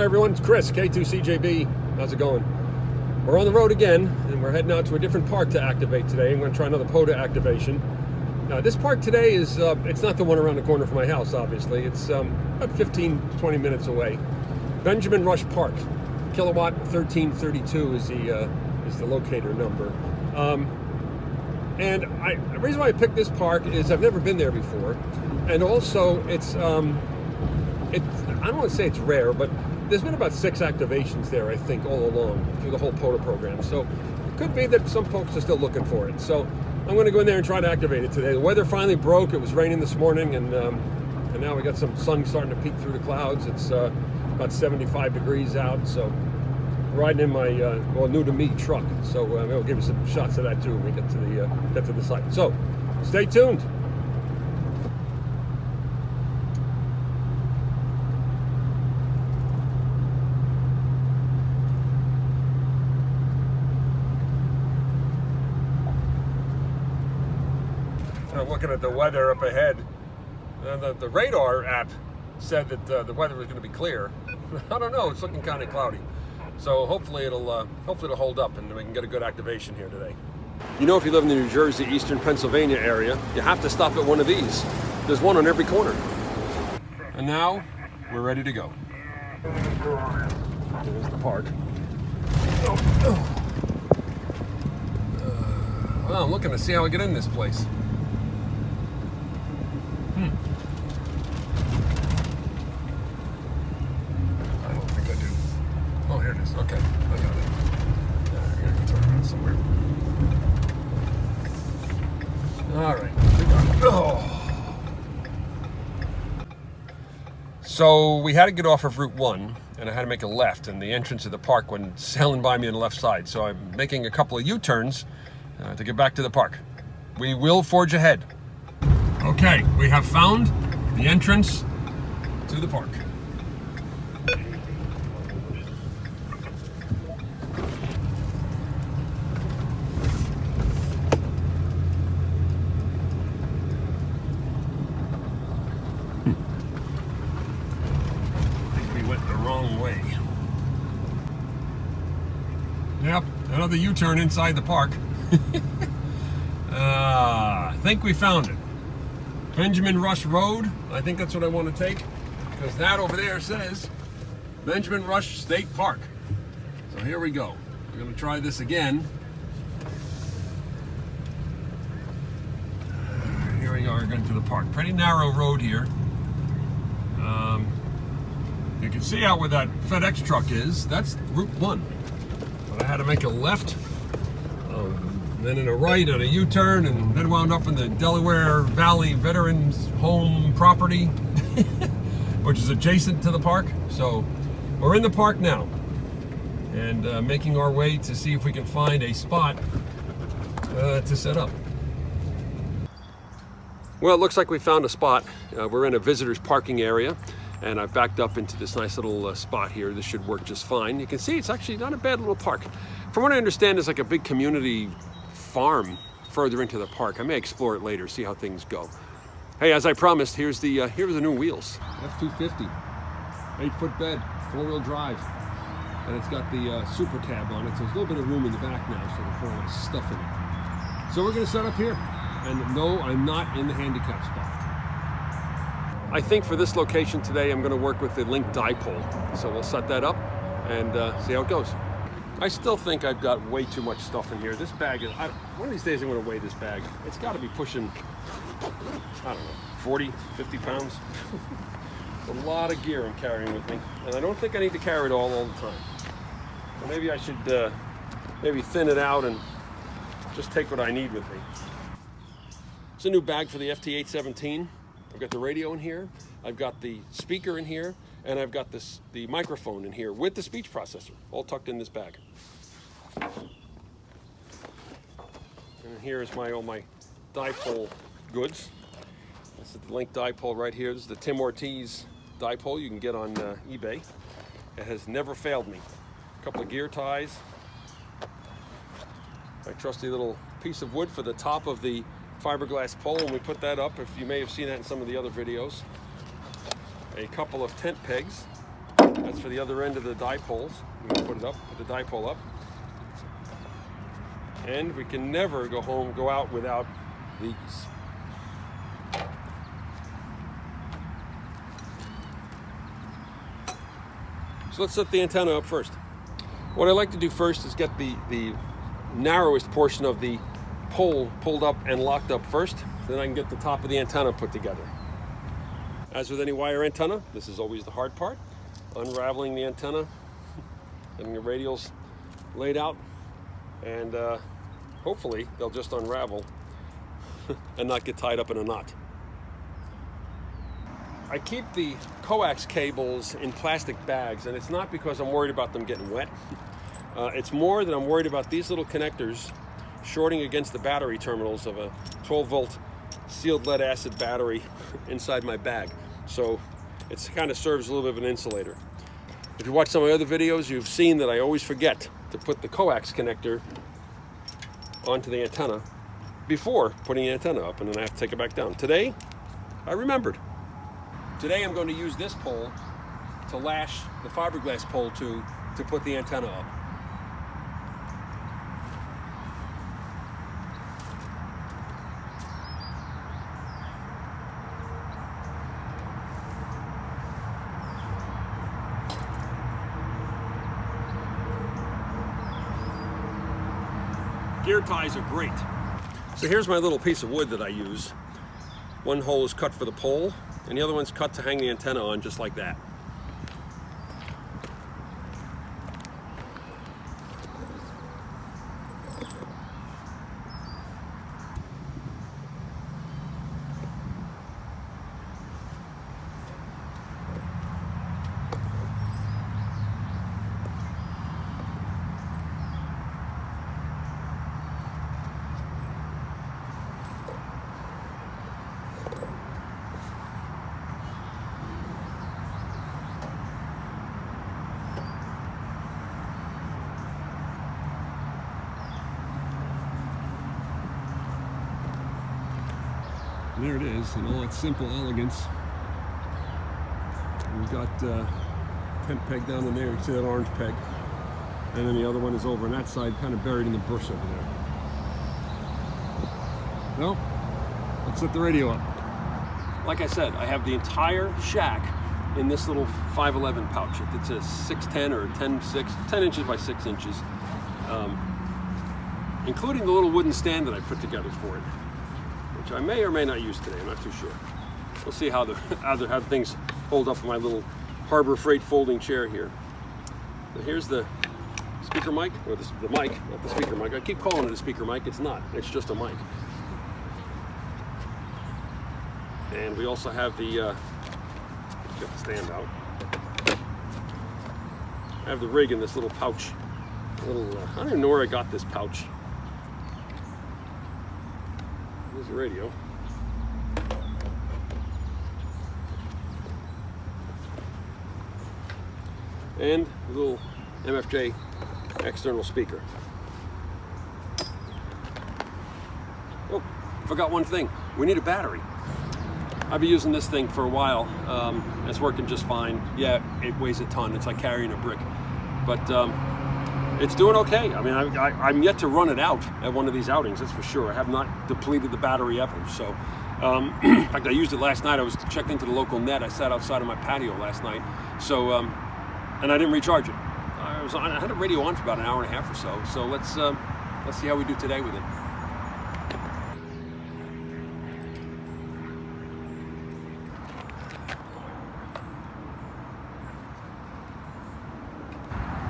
everyone, it's Chris, K2CJB. How's it going? We're on the road again, and we're heading out to a different park to activate today. I'm going to try another POTA activation. Now, this park today is, it's not the one around the corner from my house, obviously. It's about 15 to 20 minutes away. Benjamin Rush Park, Kilowatt 1332 is the locator number. And the reason why I picked this park is I've never been there before. And also, it's I don't want to say it's rare, but there's been about 6 activations there, I think, all along through the whole POTA program. So it could be that some folks are still looking for it. So I'm going to go in there and try to activate it today. The weather finally broke. It was raining this morning, and now we got some sun starting to peek through the clouds. It's about 75 degrees out. So riding in my new to me truck. So we'll give you some shots of that too when we get to the site. So stay tuned. Looking at the weather up ahead, the radar app said that the weather was going to be clear. I don't know, it's looking kind of cloudy. So hopefully it'll hold up and we can get a good activation here today. You know, if you live in the New Jersey, Eastern Pennsylvania area, you have to stop at one of these. There's one on every corner. And now we're ready to go. There's the park. Well, I'm looking to see how I get in this place. I don't think I do. Oh, here it is. Okay, I got it. I gotta go turn around somewhere. All right, we got it. Oh. So we had to get off of Route 1, and I had to make a left, and the entrance of the park went sailing by me on the left side. So I'm making a couple of U-turns to get back to the park. We will forge ahead. Okay, we have found the entrance to the park. I think we went the wrong way. Yep, another U-turn inside the park. I think we found it. Benjamin Rush Road, I think that's what I want to take, because that over there says Benjamin Rush State Park. So here we go. We're going to try this again. Here we are going to the park. Pretty narrow road here. You can see out where that FedEx truck is. That's Route 1. But I had to make a left, then in a right and a U-turn, and then wound up in the Delaware Valley Veterans Home property, which is adjacent to the park. So we're in the park now, and making our way to see if we can find a spot to set up. Well, it looks like we found a spot. We're in a visitor's parking area, and I've backed up into this nice little spot here. This should work just fine. You can see it's actually not a bad little park. From what I understand, it's like a big community farm further into the park. I may explore it later, see how things go. Hey, as I promised, here's the new wheels. F250, 8-foot bed, 4-wheel drive, and it's got the super cab on it, so there's a little bit of room in the back now, so we'll put all my stuff in it. So we're going to set up here, and no, I'm not in the handicap spot. I think for this location today, I'm going to work with the link dipole, so we'll set that up and see how it goes. I still think I've got way too much stuff in here. This bag is, one of these days I'm going to weigh this bag. It's got to be pushing, I don't know, 40, 50 pounds. It's a lot of gear I'm carrying with me, and I don't think I need to carry it all the time. So maybe I should maybe thin it out and just take what I need with me. It's a new bag for the FT817. I've got the radio in here, I've got the speaker in here, and I've got the microphone in here with the speech processor, all tucked in this bag. And here's all my dipole goods. This is the link dipole right here. This is the Tim Ortiz dipole you can get on eBay. It has never failed me. A couple of gear ties. My trusty little piece of wood for the top of the fiberglass pole, and we put that up. If you may have seen that in some of the other videos. A couple of tent pegs. That's for the other end of the dipoles. We can put it up, put the dipole up. And we can never go out without these. So let's set the antenna up first. What I like to do first is get the narrowest portion of the pole pulled up and locked up first. Then I can get the top of the antenna put together. As with any wire antenna, this is always the hard part. Unraveling the antenna, getting the radials laid out, and hopefully they'll just unravel and not get tied up in a knot. I keep the coax cables in plastic bags, and it's not because I'm worried about them getting wet. It's more that I'm worried about these little connectors shorting against the battery terminals of a 12-volt sealed lead acid battery inside my bag. So it kind of serves a little bit of an insulator. If you watch some of my other videos, you've seen that I always forget to put the coax connector onto the antenna before putting the antenna up, and then I have to take it back down. Today, I remembered. Today I'm going to use this pole to lash the fiberglass pole to put the antenna up. Gear ties are great. So here's my little piece of wood that I use. One hole is cut for the pole, and the other one's cut to hang the antenna on, just like that. And there it is, in all its simple elegance. We've got tent peg down in there. You can see that orange peg. And then the other one is over on that side, kind of buried in the bush over there. Well, let's set the radio up. Like I said, I have the entire shack in this little 511 pouch. It's a 6'10" or 10 inches by 6 inches, including the little wooden stand that I put together for it, which I may or may not use today. I'm not too sure. We'll see how things hold up in my little Harbor Freight folding chair here. So here's the speaker mic, or the mic, not the speaker mic. I keep calling it a speaker mic. It's not. It's just a mic. And we also have the get the stand out. I have the rig in this little pouch. I don't even know where I got this pouch. There's the radio. And a little MFJ external speaker. Oh, forgot one thing. We need a battery. I've been using this thing for a while. It's working just fine. Yeah, it weighs a ton. It's like carrying a brick. But it's doing okay. I mean, I'm yet to run it out at one of these outings, that's for sure. I have not depleted the battery ever. So, in fact, I used it last night. I was checked into the local net. I sat outside of my patio last night. So, and I didn't recharge it. I had a radio on for about an hour and a half or so. So let's see how we do today with it.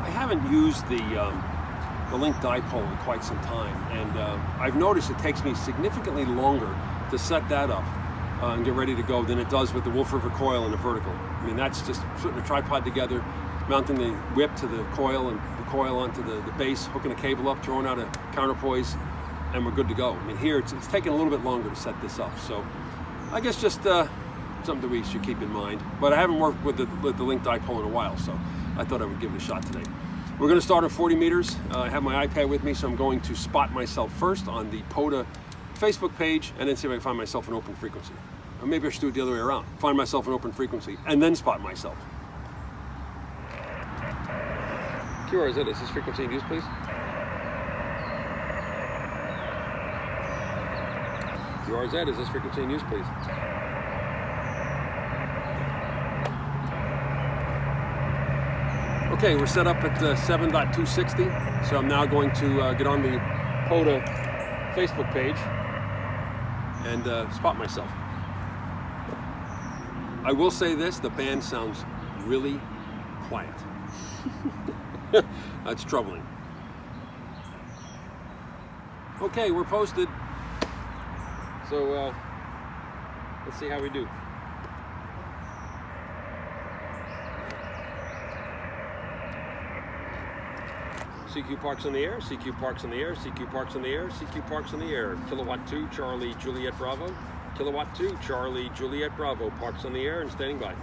I haven't used the link dipole in quite some time, and I've noticed it takes me significantly longer to set that up and get ready to go than it does with the Wolf River coil and the vertical. I mean, that's just putting a tripod together, mounting the whip to the coil and the coil onto the base, hooking a cable up, throwing out a counterpoise, and we're good to go. I mean, here it's taking a little bit longer to set this up, so I guess just something that we should keep in mind. But I haven't worked with the link dipole in a while, so I thought I would give it a shot today. We're going to start at 40 meters. I have my iPad with me, so I'm going to spot myself first on the POTA Facebook page, and then see if I can find myself an open frequency. Or maybe I should do it the other way around. Find myself an open frequency, and then spot myself. QRZ, is this frequency in use, please? QRZ, is this frequency in use, please? Okay, we're set up at 7.260, so I'm now going to get on the POTA Facebook page and spot myself. I will say this, the band sounds really quiet. That's troubling. Okay, we're posted. So let's see how we do. CQ Parks in the air, CQ Parks in the air, CQ Parks in the air, CQ Parks in the air. Kilowatt 2, Charlie, Juliet, Bravo. Kilowatt 2, Charlie, Juliet, Bravo. Parks in the air and standing by.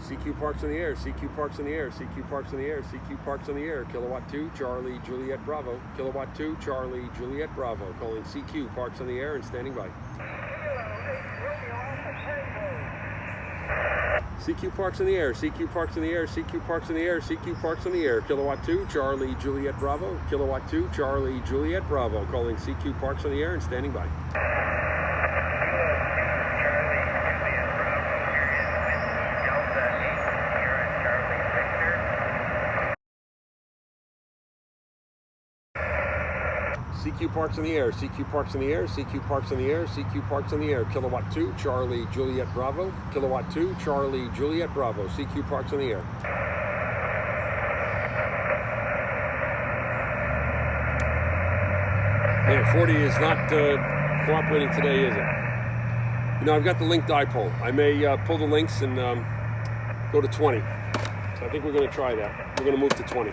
CQ Parks in the air, CQ Parks in the air, CQ Parks in the air, CQ Parks in the air. Kilowatt 2, Charlie, Juliet, Bravo. Kilowatt 2, Charlie, Juliet, Bravo. Calling CQ Parks in the air and standing by. CQ Parks in the air, CQ Parks in the air, CQ Parks in the air, CQ Parks in the air. Kilowatt 2, Charlie, Juliet, Bravo. Kilowatt 2, Charlie, Juliet, Bravo. Calling CQ Parks in the air and standing by. CQ Parks in the air, CQ Parks in the air, CQ Parks in the air, CQ Parks in the air. Kilowatt 2, Charlie, Juliet, Bravo. Kilowatt 2, Charlie, Juliet, Bravo. CQ Parks in the air. Man, 40 is not cooperating today, is it? You know, I've got the link dipole. I may pull the links and go to 20. So I think we're going to try that. We're going to move to 20.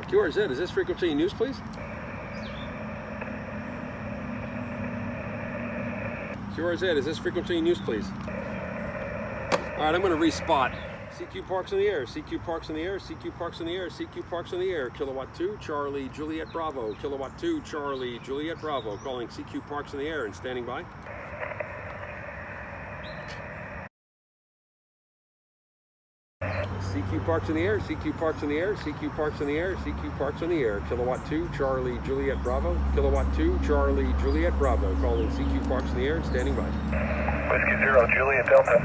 QRZ, is this frequency in use, please? QRZ, is this frequency in use, please? All right, I'm going to respot. CQ Parks in the air, CQ Parks in the air, CQ Parks in the air, CQ Parks in the air. Kilowatt 2, Charlie, Juliet, Bravo. Kilowatt 2, Charlie, Juliet, Bravo. Calling CQ Parks in the air and standing by. CQ Parks in the air, CQ Parks in the air, CQ Parks in the air, CQ Parks in the air. Kilowatt 2, Charlie, Juliet, Bravo. Kilowatt 2, Charlie, Juliet, Bravo. Calling CQ Parks in the air and standing by. Whiskey 0, Juliet, Delta.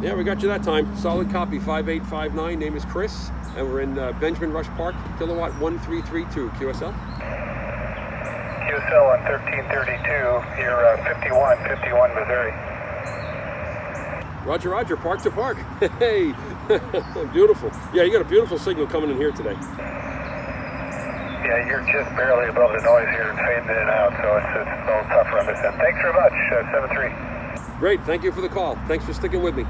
Yeah, we got you that time. Solid copy, 5859. Name is Chris, and we're in Benjamin Rush Park, kilowatt 1332. QSL? QSL on 1332, here 5151 Missouri. Roger, roger, park to park. Hey, beautiful. Yeah, you got a beautiful signal coming in here today. Yeah, you're just barely above the noise here and fading in and out, so it's a little tough for us. Thanks very much, 7-3. Great, thank you for the call. Thanks for sticking with me.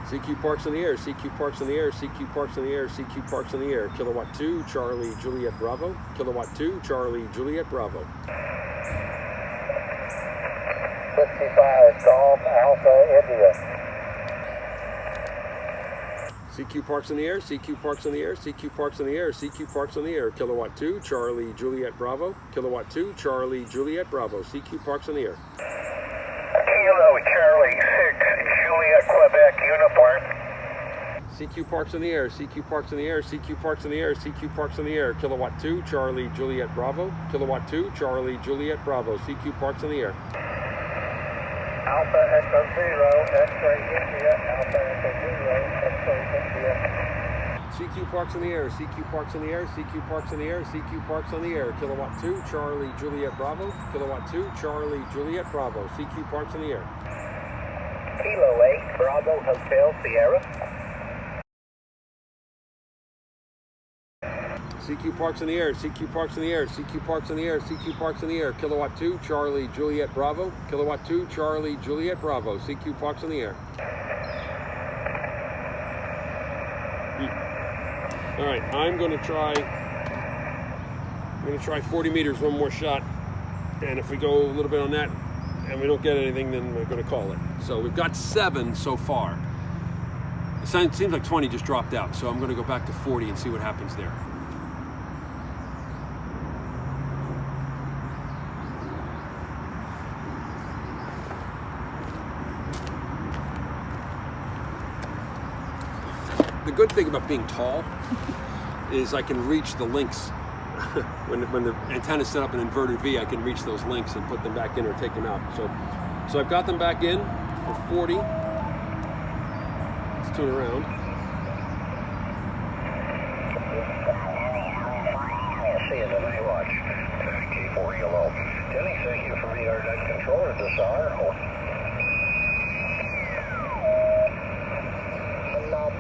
CQ Parks in the air, CQ Parks in the air, CQ Parks in the air, CQ Parks in the air. Kilowatt 2, Charlie, Juliet, Bravo. Kilowatt 2, Charlie, Juliet, Bravo. 55, Golf Alpha, India. CQ Parks in the air, CQ Parks in the air, CQ Parks in the air, CQ Parks in the air. Kilowatt 2, Charlie, Juliet, Bravo. Kilowatt 2, Charlie, Juliet, Bravo. CQ Parks in the air. Kilo, Charlie, 6, Juliet, Quebec, uniform. CQ Parks in the air, CQ Parks in the air, CQ Parks in the air, CQ Parks in the air. Kilowatt 2, Charlie, Juliet, Bravo. Kilowatt 2, Charlie, Juliet, Bravo. CQ Parks in the air. Alpha Echo 0, X-ray India, Alpha Echo 0, X-ray India. CQ Parks in the air, CQ Parks in the air, CQ Parks in the air, CQ Parks in the air. Kilowatt 2, Charlie, Juliet, Bravo. Kilowatt 2, Charlie, Juliet, Bravo. CQ Parks in the air. Kilo 8, Bravo, Hotel, Sierra. CQ Parks in the air, CQ Parks in the air, CQ Parks in the air, CQ Parks in the air. Kilowatt 2, Charlie, Juliet, Bravo. Kilowatt 2, Charlie, Juliet, Bravo. CQ Parks in the air. All right, I'm going to try 40 meters, one more shot. And if we go a little bit on that and we don't get anything, then we're going to call it. So we've got 7 so far. It seems like 20 just dropped out, so I'm going to go back to 40 and see what happens there. The good thing about being tall is I can reach the links. when the antenna's set up in inverted V, I can reach those links and put them back in or take them out. So I've got them back in for 40. Let's turn around. See you today, watch. K-4 yellow. Denny, thank you for being our net controller this hour.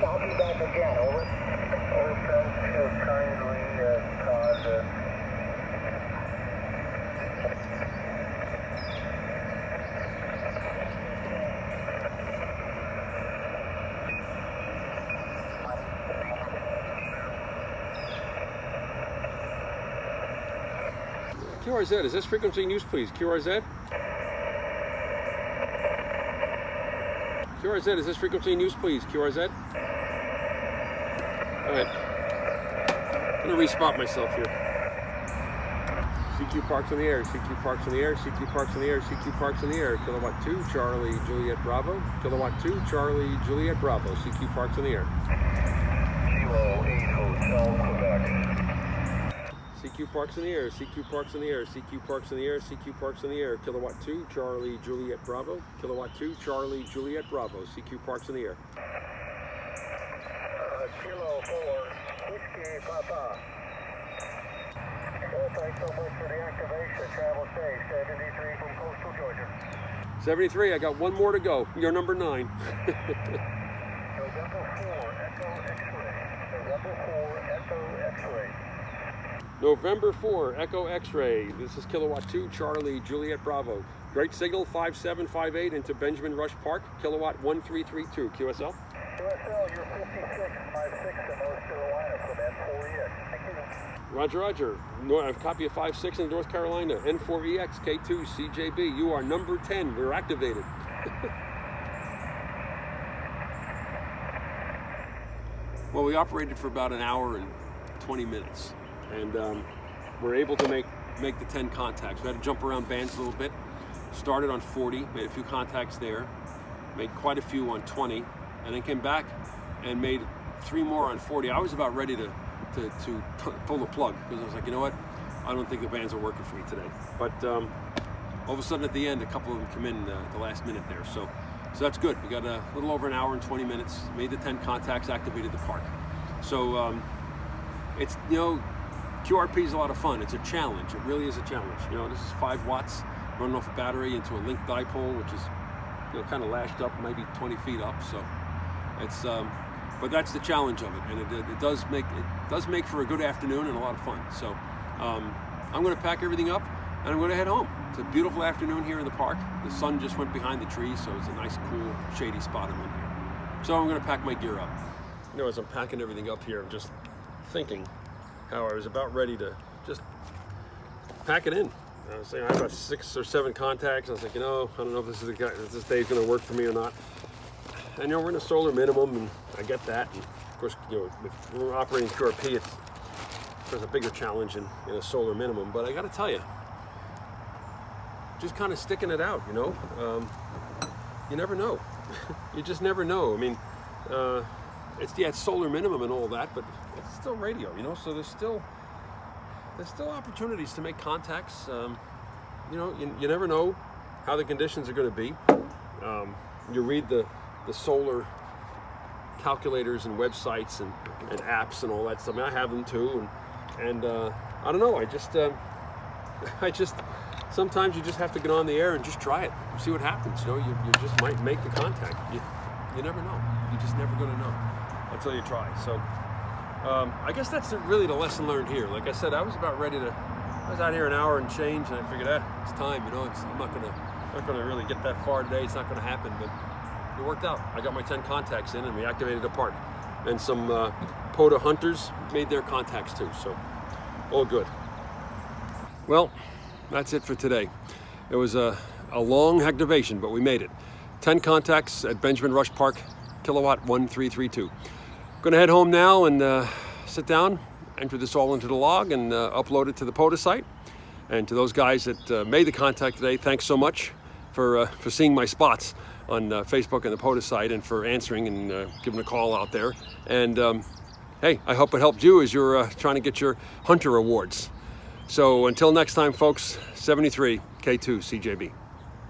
I'll be back again, over. Thanks so kindly, Todd. QRZ, is this frequency in use, please? QRZ? QRZ, is this frequency in use, please? QRZ? Alright. I'm going to respot myself here. CQ parks in the air, CQ parks in the air, CQ parks in the air, CQ parks in the air. Kilowatt 2, Charlie, Juliet, Bravo. Kilowatt 2, Charlie, Juliet, Bravo. CQ parks in the air. Kilo 8 Hotel, Quebec. CQ parks in the air, CQ parks in the air, CQ parks in the air, CQ parks in the air. Kilowatt 2, Charlie, Juliet, Bravo. Kilowatt 2, Charlie, Juliet, Bravo. CQ parks in the air. Kilo 4, Whiskey, Papa. Well, thanks so much for the activation. Travel safe. 73 from coastal Georgia. 73, I got one more to go. You're number 9. November 4, Echo X-ray. November 4, Echo X-ray. November 4, Echo X-ray. This is Kilowatt 2, Charlie, Juliet, Bravo. Great signal, 5758 into Benjamin Rush Park. Kilowatt 1332. QSL? QSL, you're 5656 in North Carolina from N4EX. Thank you. Roger, roger. I have a copy of 56 in North Carolina. N4EX, K2, CJB. You are number 10. We're activated. Well, we operated for about an hour and 20 minutes. And we're able to make the 10 contacts. We had to jump around bands a little bit. Started on 40, made a few contacts there. Made quite a few on 20. And then came back and made 3 more on 40. I was about ready to pull the plug because I was like, you know what? I don't think the bands are working for me today. But all of a sudden at the end, a couple of them come in the last minute there. So that's good. We got a little over an hour and 20 minutes, made the 10 contacts, activated the park. So it's, you know, QRP is a lot of fun. It's a challenge. It really is a challenge. You know, this is 5 watts running off a battery into a link dipole, which is, you know, kind of lashed up, maybe 20 feet up. So it's, but that's the challenge of it, and it does make for a good afternoon and a lot of fun. So I'm going to pack everything up and I'm going to head home. It's a beautiful afternoon here in the park. The sun just went behind the trees, so it's a nice, cool, shady spot I'm in here. So I'm going to pack my gear up. You know, as I'm packing everything up here, I'm just thinking how I was about ready to just pack it in. I was saying I have about 6 or 7 contacts. I was like, you know, I don't know if this day's going to work for me or not. And you know, we're in a solar minimum, and I get that. And of course, you know, if we're operating QRP, there's a bigger challenge in a solar minimum. But I got to tell you, just kind of sticking it out. You know, you never know. You just never know. I mean, it's solar minimum and all that, but it's still radio. You know, so there's still opportunities to make contacts. You know, you never know how the conditions are going to be. You read the solar calculators and websites and apps and all that stuff. I mean, I have them too, and I don't know. I just sometimes you just have to get on the air and just try it, see what happens. You know, you just might make the contact. You never know. You're just never going to know until you try. So I guess that's really the lesson learned here. Like I said, I was about ready to. I was out here an hour and change, and I figured, it's time. You know, I'm not gonna really get that far today. It's not gonna happen, but it worked out. I got my 10 contacts in, and we activated the park. And some POTA hunters made their contacts too. So all good. Well, that's it for today. It was a long activation, but we made it. 10 contacts at Benjamin Rush Park, kilowatt 1332. Gonna head home now and sit down, enter this all into the log, and upload it to the POTA site. And to those guys that made the contact today, thanks so much for seeing my spots on Facebook and the POTA site, and for answering and giving a call out there. And hey, I hope it helped you as you're trying to get your Hunter awards. So until next time, folks, 73 K2 CJB.